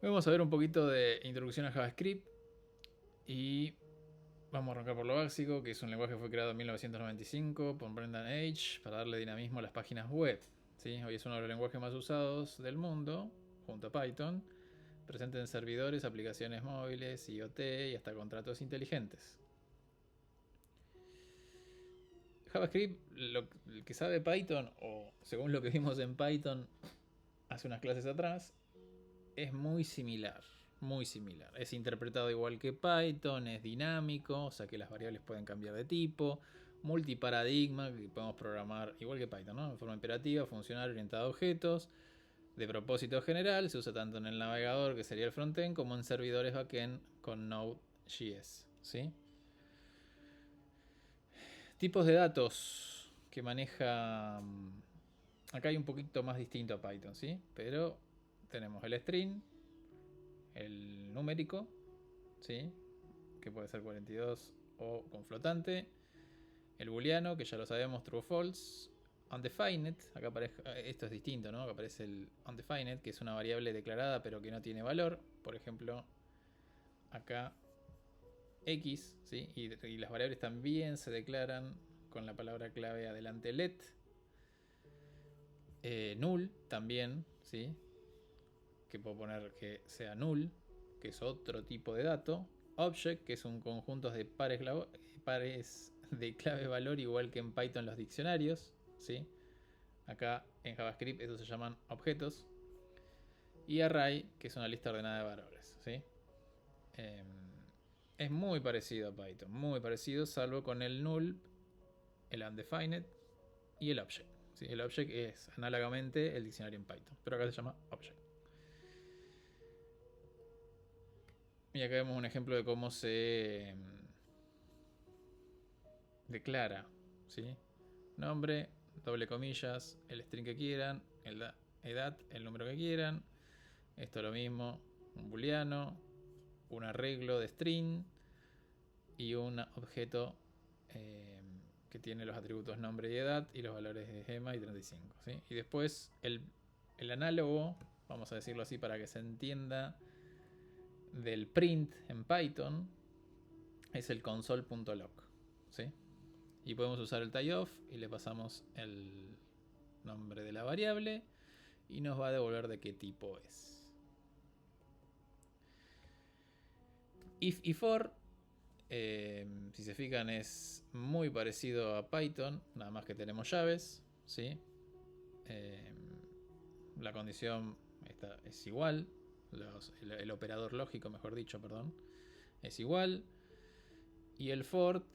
Vamos a ver un poquito de introducción a JavaScript y vamos a arrancar por lo básico, que es un lenguaje que fue creado en 1995 por Brendan H. para darle dinamismo a las páginas web. ¿Sí? Hoy es uno de los lenguajes más usados del mundo, junto a Python, presente en servidores, aplicaciones móviles, IoT y hasta contratos inteligentes. JavaScript, el que sabe Python, o según lo que vimos en Python hace unas clases atrás, es muy similar. Muy similar. Es interpretado igual que Python, es dinámico, o sea que las variables pueden cambiar de tipo, multiparadigma, que podemos programar igual que Python, ¿no? De forma imperativa, funcional, orientada a objetos, de propósito general, se usa tanto en el navegador, que sería el frontend, como en servidores backend con Node.js, ¿sí? Tipos de datos que maneja. Acá hay un poquito más distinto a Python, ¿sí? Pero tenemos el string, el numérico, ¿sí? Que puede ser 42 o con flotante. El booleano, que ya lo sabemos, true o false. Undefined, acá aparece, esto es distinto, ¿no? Acá aparece el undefined, que es una variable declarada pero que no tiene valor. Por ejemplo, acá X, ¿sí? Y las variables también se declaran con la palabra clave adelante let. Null también, ¿sí? Que puedo poner que sea null, que es otro tipo de dato. Object, que es un conjunto de pares de clave valor, igual que en Python los diccionarios, ¿sí? Acá en JavaScript estos se llaman objetos. Y array, que es una lista ordenada de valores, ¿sí? Eh, es muy parecido a Python, muy parecido, salvo con el null, el undefined y el object. ¿Sí? El object es análogamente el diccionario en Python, pero acá se llama object. Y acá vemos un ejemplo de cómo se declara, ¿sí? Nombre, doble comillas, el string que quieran, edad, el número que quieran. Esto es lo mismo, un booleano, un arreglo de string y un objeto que tiene los atributos nombre y edad y los valores de gema y 35. ¿Sí? Y después el análogo, vamos a decirlo así para que se entienda, del print en Python es el console.log. ¿Sí? Y podemos usar el tie-off y le pasamos el nombre de la variable y nos va a devolver de qué tipo es. If y for, si se fijan, es muy parecido a Python, nada más que tenemos llaves, ¿sí? Eh, la condición es igual, el operador lógico, mejor dicho, perdón, es igual. Y el for,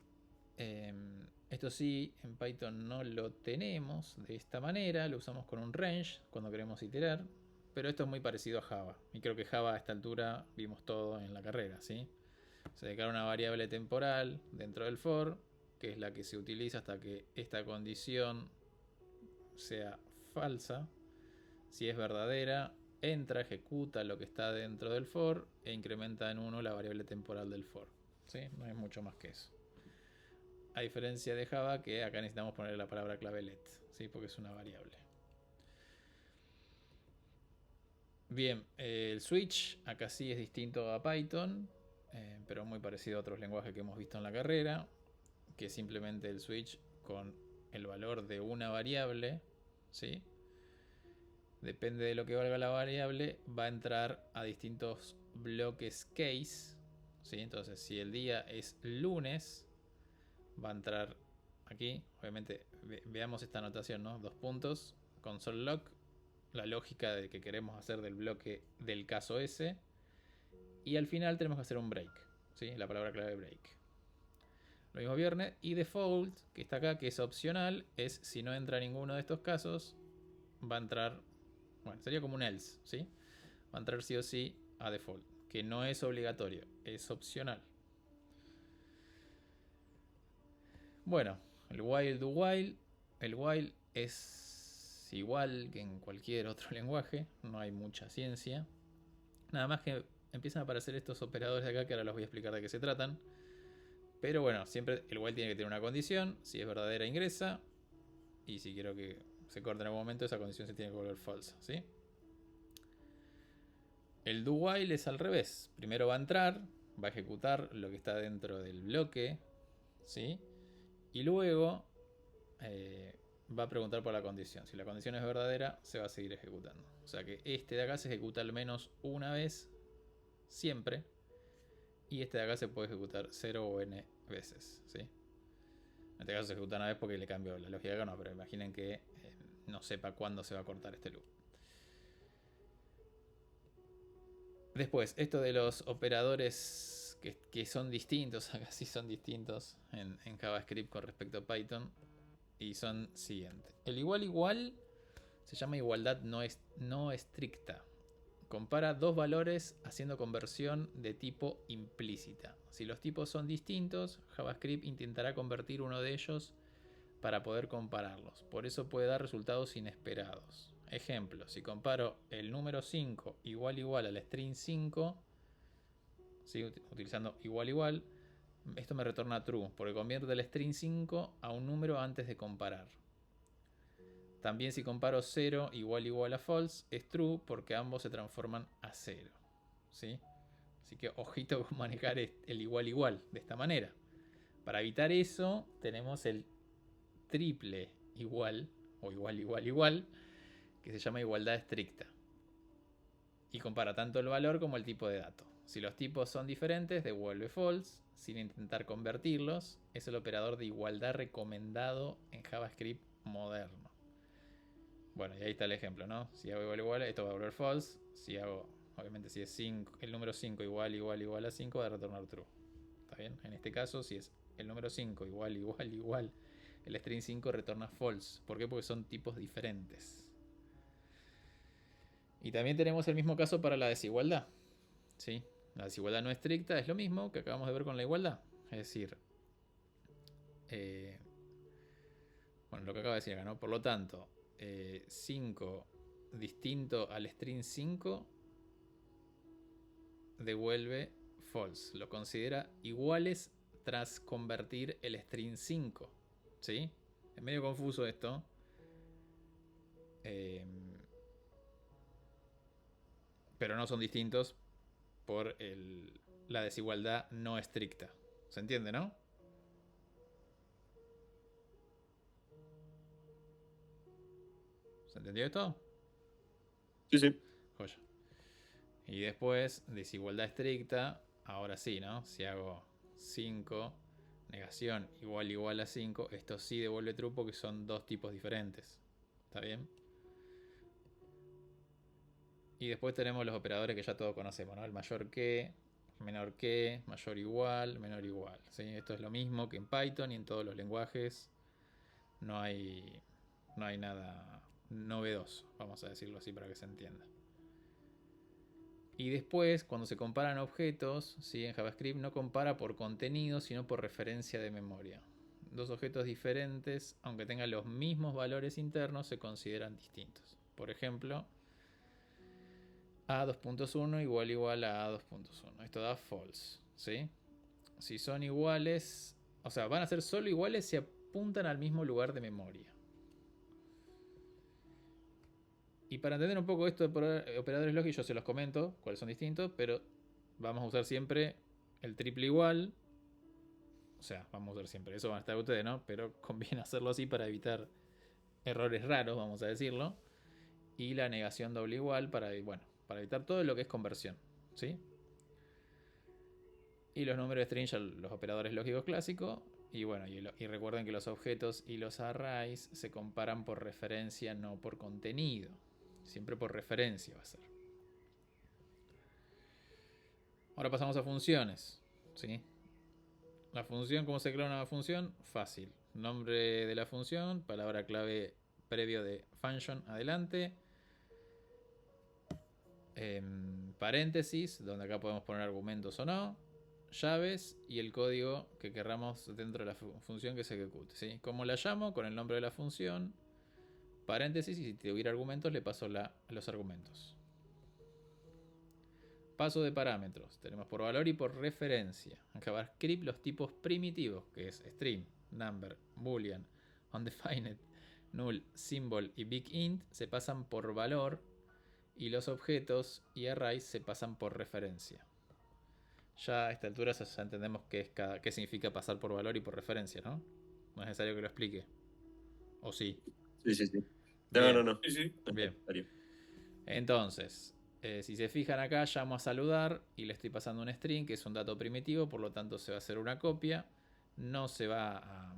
esto sí, en Python no lo tenemos de esta manera, lo usamos con un range cuando queremos iterar, pero esto es muy parecido a Java. Y creo que Java a esta altura vimos todo en la carrera, ¿sí? Se declara una variable temporal dentro del for, que es la que se utiliza hasta que esta condición sea falsa. Si es verdadera, entra, ejecuta lo que está dentro del for e incrementa en 1 la variable temporal del for. ¿Sí? No es mucho más que eso. A diferencia de Java, que acá necesitamos poner la palabra clave let, ¿sí? Porque es una variable. Bien, el switch acá sí es distinto a Python, pero muy parecido a otros lenguajes que hemos visto en la carrera, que es simplemente el switch con el valor de una variable, ¿sí? Depende de lo que valga la variable, va a entrar a distintos bloques case, ¿sí? Entonces, si el día es lunes, va a entrar aquí. Obviamente, veamos esta anotación, ¿no? Dos puntos, console log, la lógica de que queremos hacer del bloque del caso S. Y al final tenemos que hacer un break, ¿sí? La palabra clave break. Lo mismo viernes. Y default, que está acá, que es opcional, es si no entra ninguno de estos casos, va a entrar, bueno, sería como un else, ¿sí? Va a entrar sí o sí a default, que no es obligatorio, es opcional. Bueno, el while do while. El while es igual que en cualquier otro lenguaje, no hay mucha ciencia. Nada más que empiezan a aparecer estos operadores de acá que ahora los voy a explicar de qué se tratan. Pero bueno, siempre el while tiene que tener una condición. Si es verdadera, ingresa. Y si quiero que se corte en algún momento, esa condición se tiene que volver falsa, ¿sí? El do while es al revés. Primero va a entrar, va a ejecutar lo que está dentro del bloque, ¿sí? Y luego va a preguntar por la condición. Si la condición es verdadera, se va a seguir ejecutando. O sea que este de acá se ejecuta al menos una vez, siempre. Y este de acá se puede ejecutar 0 o n veces, ¿sí? En este caso se ejecuta una vez porque le cambio la lógica acá, no, pero imaginen que no sepa cuándo se va a cortar este loop. Después, esto de los operadores que son distintos, acá sí son distintos en JavaScript con respecto a Python. Y son siguientes. El igual se llama igualdad no estricta. Compara dos valores haciendo conversión de tipo implícita. Si los tipos son distintos, JavaScript intentará convertir uno de ellos para poder compararlos. Por eso puede dar resultados inesperados. Ejemplo, si comparo el número 5 igual al string 5, ¿sí? Utilizando igual, esto me retorna true, porque convierte el string 5 a un número antes de comparar. También si comparo 0 igual a false, es true porque ambos se transforman a 0. ¿Sí? Así que ojito con manejar el igual de esta manera. Para evitar eso, tenemos el triple igual, o igual, que se llama igualdad estricta. Y compara tanto el valor como el tipo de dato. Si los tipos son diferentes, devuelve false, sin intentar convertirlos. Es el operador de igualdad recomendado en JavaScript moderno. Bueno, y ahí está el ejemplo, ¿no? Si hago igual, esto va a volver false. Si hago, obviamente, si es 5, el número 5 igual a 5, va a retornar true. ¿Está bien? En este caso, si es el número 5 igual, el string 5 retorna false. ¿Por qué? Porque son tipos diferentes. Y también tenemos el mismo caso para la desigualdad. ¿Sí? La desigualdad no estricta es lo mismo que acabamos de ver con la igualdad. Es decir, bueno, lo que acaba de decir acá, ¿no? Por lo tanto, 5 distinto al string 5 devuelve false. Lo considera iguales tras convertir el string 5. ¿Sí? Es medio confuso esto. Pero no son distintos por la desigualdad no estricta. ¿Se entiende, no? ¿Se entendió esto? Sí, sí. Joya. Y después, desigualdad estricta. Ahora sí, ¿no? Si hago 5, negación igual a 5, esto sí devuelve true porque son dos tipos diferentes. ¿Está bien? Y después tenemos los operadores que ya todos conocemos, ¿no? El mayor que, menor que, mayor igual, menor igual. ¿Sí? Esto es lo mismo que en Python y en todos los lenguajes. No hay nada novedoso, vamos a decirlo así para que se entienda. Y después, cuando se comparan objetos, ¿sí? En JavaScript no compara por contenido, sino por referencia de memoria. Dos objetos diferentes, aunque tengan los mismos valores internos, se consideran distintos. Por ejemplo, A2.1 igual a A2.1. Esto da false, ¿sí? Si son iguales, o sea, van a ser solo iguales si apuntan al mismo lugar de memoria. Y para entender un poco esto de operadores lógicos, yo se los comento cuáles son distintos, pero vamos a usar siempre el triple igual. O sea, vamos a usar siempre, eso van a estar ustedes, ¿no? Pero conviene hacerlo así para evitar errores raros, vamos a decirlo. Y la negación doble igual para, bueno, para evitar todo lo que es conversión, ¿sí? Y los números de string, los operadores lógicos clásicos. Y bueno, y recuerden que los objetos y los arrays se comparan por referencia, no por contenido. Siempre por referencia va a ser. Ahora pasamos a funciones, ¿sí? La función, ¿cómo se crea una función? Fácil. Nombre de la función, palabra clave previo de function adelante. Paréntesis, donde acá podemos poner argumentos o no. Llaves y el código que querramos dentro de la función que se ejecute, ¿sí? ¿Cómo la llamo? Con el nombre de la función. Paréntesis, y si tuviera argumentos le paso los argumentos. Paso de parámetros. Tenemos por valor y por referencia. En JavaScript los tipos primitivos, que es string, number, boolean, undefined, null, symbol y big int, se pasan por valor Y los objetos y arrays se pasan por referencia. Ya a esta altura ya entendemos qué significa pasar por valor y por referencia, ¿no? No es necesario que lo explique. ¿O sí? Sí. Bien. No. Sí. Bien. Entonces, si se fijan acá, llamo a saludar y le estoy pasando un string, que es un dato primitivo, por lo tanto se va a hacer una copia. No se va a...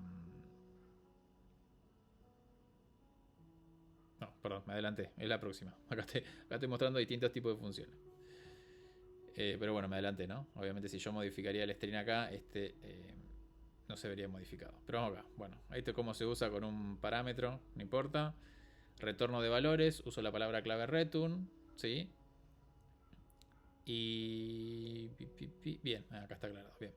No, perdón, me adelanté. Es la próxima. Acá estoy mostrando distintos tipos de funciones. Pero bueno, me adelanté, ¿no? Obviamente si yo modificaría el string acá, no se vería modificado. Pero vamos acá. Bueno, esto es cómo se usa con un parámetro, no importa. Retorno de valores, uso la palabra clave return, ¿sí? Y... Bien, acá está aclarado, bien.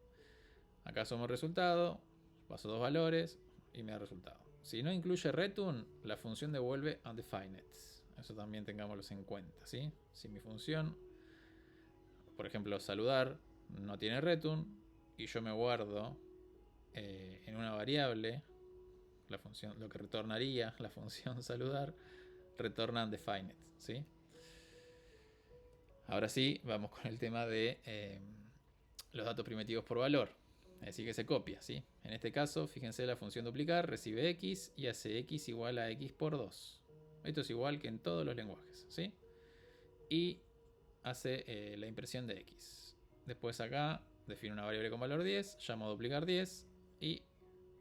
Acá somos resultado, paso dos valores y me da resultado. Si no incluye return, la función devuelve undefined. Eso también tengámoslo en cuenta, ¿sí? Si mi función, por ejemplo, saludar, no tiene return y yo me guardo en una variable la función, lo que retornaría la función saludar, retorna undefined, ¿sí? Ahora sí, vamos con el tema de los datos primitivos por valor. Es decir, que se copia, ¿sí? En este caso, fíjense, la función duplicar recibe x y hace x igual a x por 2. Esto es igual que en todos los lenguajes, ¿sí? Y hace la impresión de x. Después acá defino una variable con valor 10, llamo a duplicar 10 y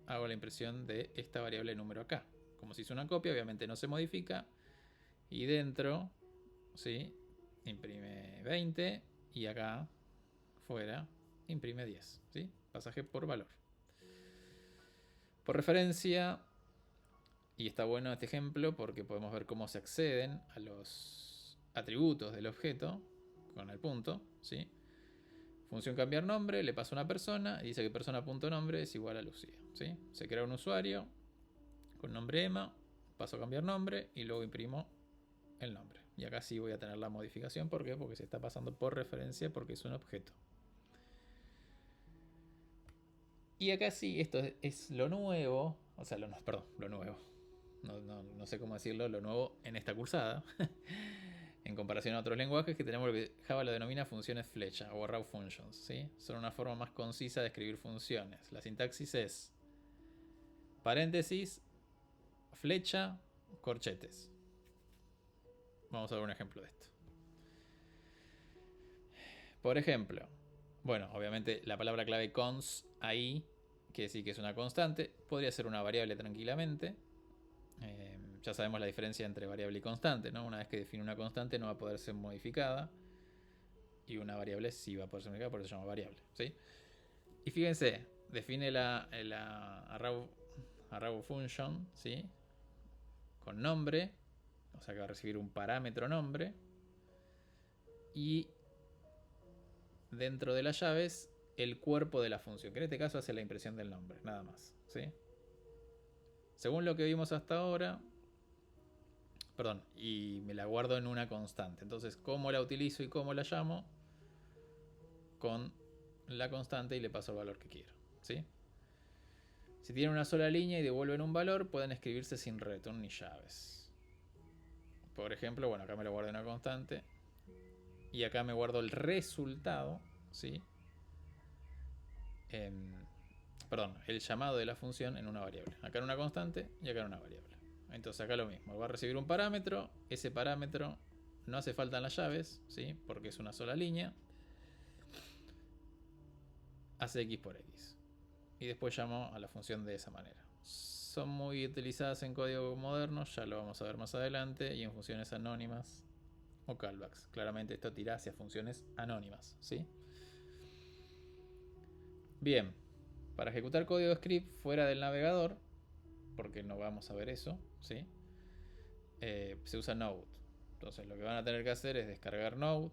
hago la impresión de esta variable número acá. Como si hizo una copia, obviamente no se modifica. Y dentro, ¿sí? Imprime 20 y acá fuera imprime 10, ¿sí? Pasaje por valor. Por referencia, y está bueno este ejemplo porque podemos ver cómo se acceden a los atributos del objeto con el punto, ¿sí? Función cambiar nombre, le paso a una persona y dice que persona.nombre es igual a Lucía, ¿sí? Se crea un usuario con nombre Emma, paso a cambiar nombre y luego imprimo el nombre. Y acá sí voy a tener la modificación, ¿por qué? Porque se está pasando por referencia porque es un objeto. Y acá sí, esto es lo nuevo, o sea, lo nuevo. No sé cómo decirlo, lo nuevo en esta cursada. En comparación a otros lenguajes que tenemos lo que Java lo denomina funciones flecha o raw functions, ¿sí? Son una forma más concisa de escribir funciones. La sintaxis es paréntesis, flecha, corchetes. Vamos a ver un ejemplo de esto. Por ejemplo, bueno, obviamente la palabra clave cons ahí, que decir que es una constante, podría ser una variable tranquilamente. Ya sabemos la diferencia entre variable y constante, ¿no? Una vez que define una constante no va a poder ser modificada y una variable sí va a poder ser modificada, por eso se llama variable, ¿sí? Y fíjense, define la arrow function, ¿sí? Con nombre, o sea que va a recibir un parámetro nombre y dentro de las llaves el cuerpo de la función, que en este caso hace la impresión del nombre, nada más, ¿sí? Según lo que vimos hasta ahora, perdón, y me la guardo en una constante. Entonces, ¿cómo la utilizo y cómo la llamo? Con la constante y le paso el valor que quiero, ¿sí? Si tienen una sola línea y devuelven un valor, pueden escribirse sin return ni llaves. Por ejemplo, bueno, acá me lo guardo en una constante y acá me guardo el resultado, ¿sí? Perdón, el llamado de la función en una variable. Acá en una constante y acá en una variable. Entonces acá lo mismo, va a recibir un parámetro, ese parámetro no hace falta en las llaves, ¿sí? Porque es una sola línea. Hace x por x. Y después llamo a la función de esa manera. Son muy utilizadas en código moderno, ya lo vamos a ver más adelante, y en funciones anónimas o callbacks. Claramente esto tira hacia funciones anónimas, ¿sí? Bien, para ejecutar código script fuera del navegador, porque no vamos a ver eso, ¿sí? Se usa Node. Entonces lo que van a tener que hacer es descargar Node,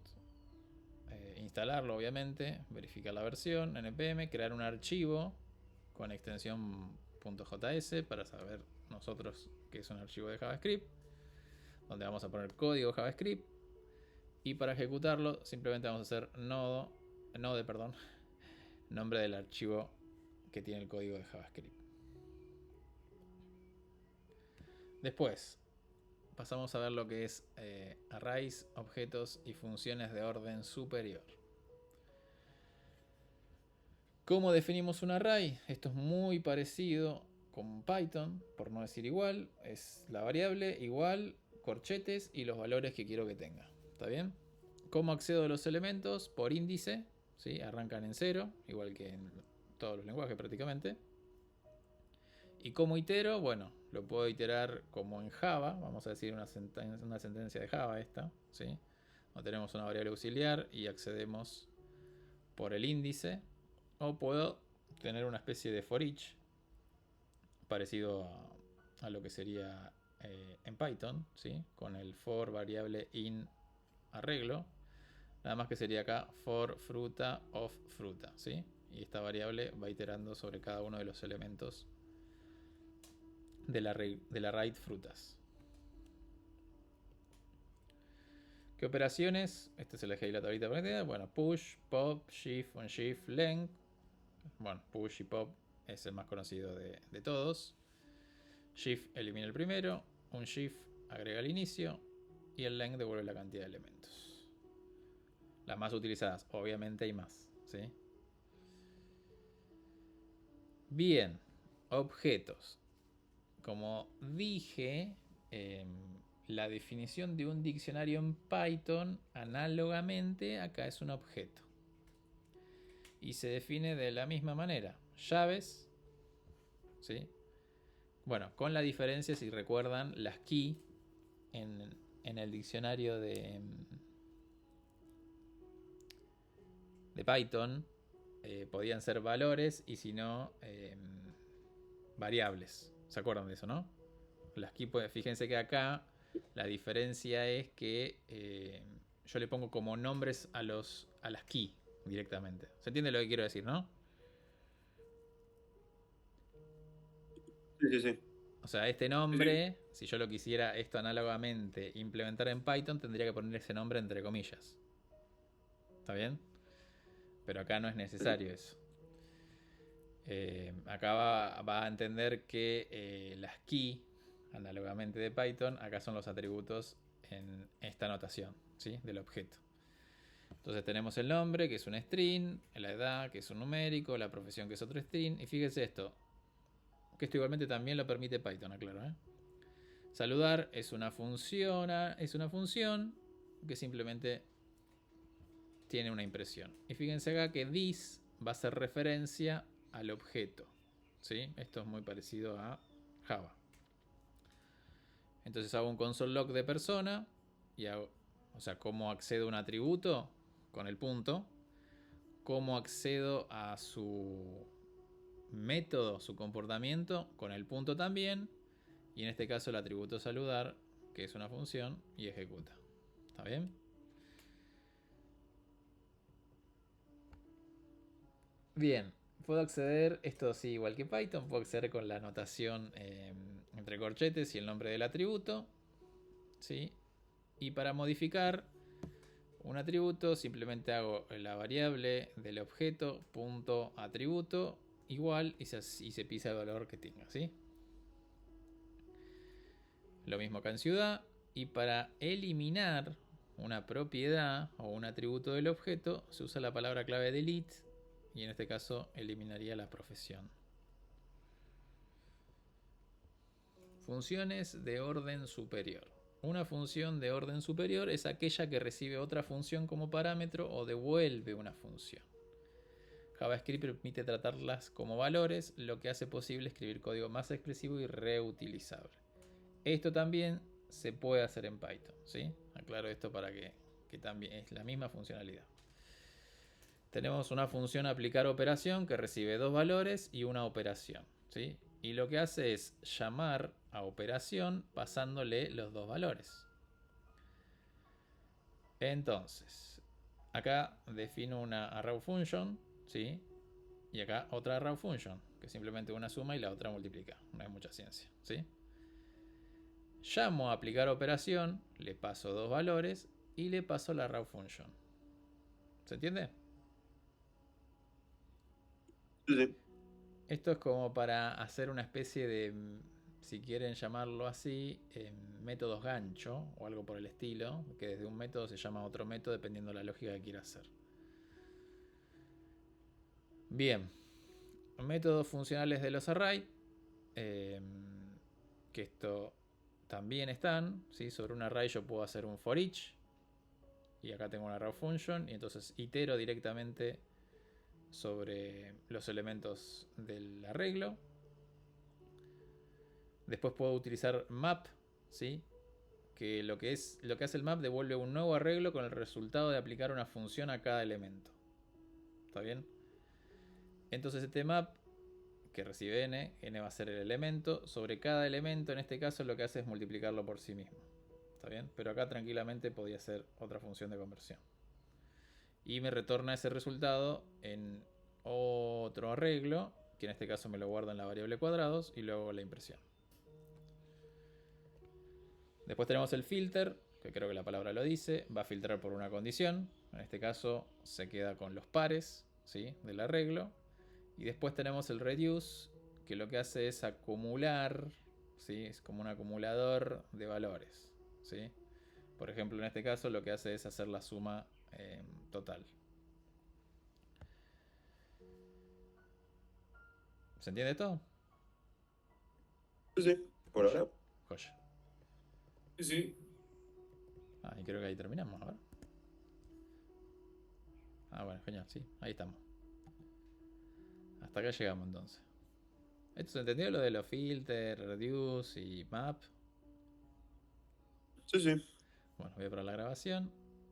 instalarlo obviamente, verificar la versión, npm, crear un archivo con extensión .js para saber nosotros que es un archivo de JavaScript, donde vamos a poner código JavaScript, y para ejecutarlo simplemente vamos a hacer node, nombre del archivo que tiene el código de JavaScript. Después, pasamos a ver lo que es arrays, objetos y funciones de orden superior. ¿Cómo definimos un array? Esto es muy parecido con Python, por no decir igual. Es la variable igual, corchetes y los valores que quiero que tenga. ¿Está bien? ¿Cómo accedo a los elementos? Por índice. ¿Sí? Arrancan en 0, igual que en todos los lenguajes prácticamente. ¿Y cómo itero? Bueno, lo puedo iterar como en Java. Vamos a decir una sentencia de Java esta. ¿Sí? No tenemos una variable auxiliar y accedemos por el índice. O puedo tener una especie de for each parecido a lo que sería en Python, ¿sí? Con el for variable in arreglo. Nada más que sería acá for fruta of fruta, ¿sí? Y esta variable va iterando sobre cada uno de los elementos de la array frutas. ¿Qué operaciones? Este se elegí la tablita prendida. Bueno, push, pop, shift, unshift, length. Bueno, push y pop es el más conocido de todos. Shift elimina el primero. Unshift agrega el inicio. Y el length devuelve la cantidad de elementos. Las más utilizadas, obviamente hay más, ¿sí? Bien, objetos. Como dije, la definición de un diccionario en Python, análogamente, acá es un objeto. Y se define de la misma manera. Llaves, ¿sí? Bueno, con la diferencia, si recuerdan, las key en el diccionario de Python podían ser valores y si no, variables. ¿Se acuerdan de eso, no? Las key, fíjense que acá la diferencia es que yo le pongo como nombres a las key directamente. ¿Se entiende lo que quiero decir, no? Sí, sí, sí. O sea, este nombre, si yo lo quisiera esto análogamente implementar en Python, tendría que poner ese nombre entre comillas. ¿Está bien? Pero acá no es necesario eso. Acá va a entender que las key, análogamente de Python, acá son los atributos en esta notación, ¿sí? Del objeto. Entonces tenemos el nombre, que es un string, la edad, que es un numérico, la profesión, que es otro string. Y fíjense esto, que esto igualmente también lo permite Python, aclaro. Saludar es una función que simplemente tiene una impresión. Y fíjense acá que this va a ser referencia al objeto, ¿sí? Esto es muy parecido a Java. Entonces hago un console log de persona y hago, o sea, cómo accedo a un atributo con el punto, cómo accedo a su método, su comportamiento con el punto también, y en este caso el atributo saludar, que es una función, y ejecuta. ¿Está bien? Bien, puedo acceder, esto sí, igual que Python, puedo acceder con la notación entre corchetes y el nombre del atributo, ¿sí? Y para modificar un atributo simplemente hago la variable del objeto punto atributo igual y se pisa el valor que tenga, ¿sí? Lo mismo acá en ciudad. Y para eliminar una propiedad o un atributo del objeto se usa la palabra clave delete y en este caso eliminaría la profesión. Funciones de orden superior. Una función de orden superior es aquella que recibe otra función como parámetro o devuelve una función. JavaScript permite tratarlas como valores, lo que hace posible escribir código más expresivo y reutilizable. Esto también se puede hacer en Python, ¿sí? Aclaro esto para que también es la misma funcionalidad. Tenemos una función aplicar operación que recibe dos valores y una operación, ¿sí? Y lo que hace es llamar a operación pasándole los dos valores. Entonces, acá defino una arrow function, ¿sí? Y acá otra arrow function, que simplemente una suma y la otra multiplica. No hay mucha ciencia, ¿sí? Llamo a aplicar operación, le paso dos valores y le paso la arrow function. ¿Se entiende? Sí, sí. Esto es como para hacer una especie de si quieren llamarlo así, métodos gancho o algo por el estilo, que desde un método se llama otro método dependiendo de la lógica que quiera hacer. Bien, métodos funcionales de los array, que esto también están, ¿sí? Sobre un array yo puedo hacer un for each, y acá tengo una raw function, y entonces itero directamente sobre los elementos del arreglo. Después puedo utilizar map, ¿sí? Que lo que hace el map devuelve un nuevo arreglo con el resultado de aplicar una función a cada elemento. ¿Está bien? Entonces este map que recibe n va a ser el elemento, sobre cada elemento en este caso lo que hace es multiplicarlo por sí mismo. ¿Está bien? Pero acá tranquilamente podía ser otra función de conversión. Y me retorna ese resultado en otro arreglo, que en este caso me lo guarda en la variable cuadrados, y luego la impresión. Después tenemos el filter, que creo que la palabra lo dice, va a filtrar por una condición, en este caso se queda con los pares, ¿sí? Del arreglo. Y después tenemos el reduce, que lo que hace es acumular, ¿sí? Es como un acumulador de valores, ¿sí? Por ejemplo, en este caso lo que hace es hacer la suma total. ¿Se entiende todo? Sí, sí, por ahora. Joya. Sí, sí. Ah, y creo que ahí terminamos, a ver. Ah, bueno, genial, sí, ahí estamos. Hasta acá llegamos entonces. ¿Esto se entendió lo de los filter, reduce y map? Sí, sí. Bueno, voy a probar la grabación.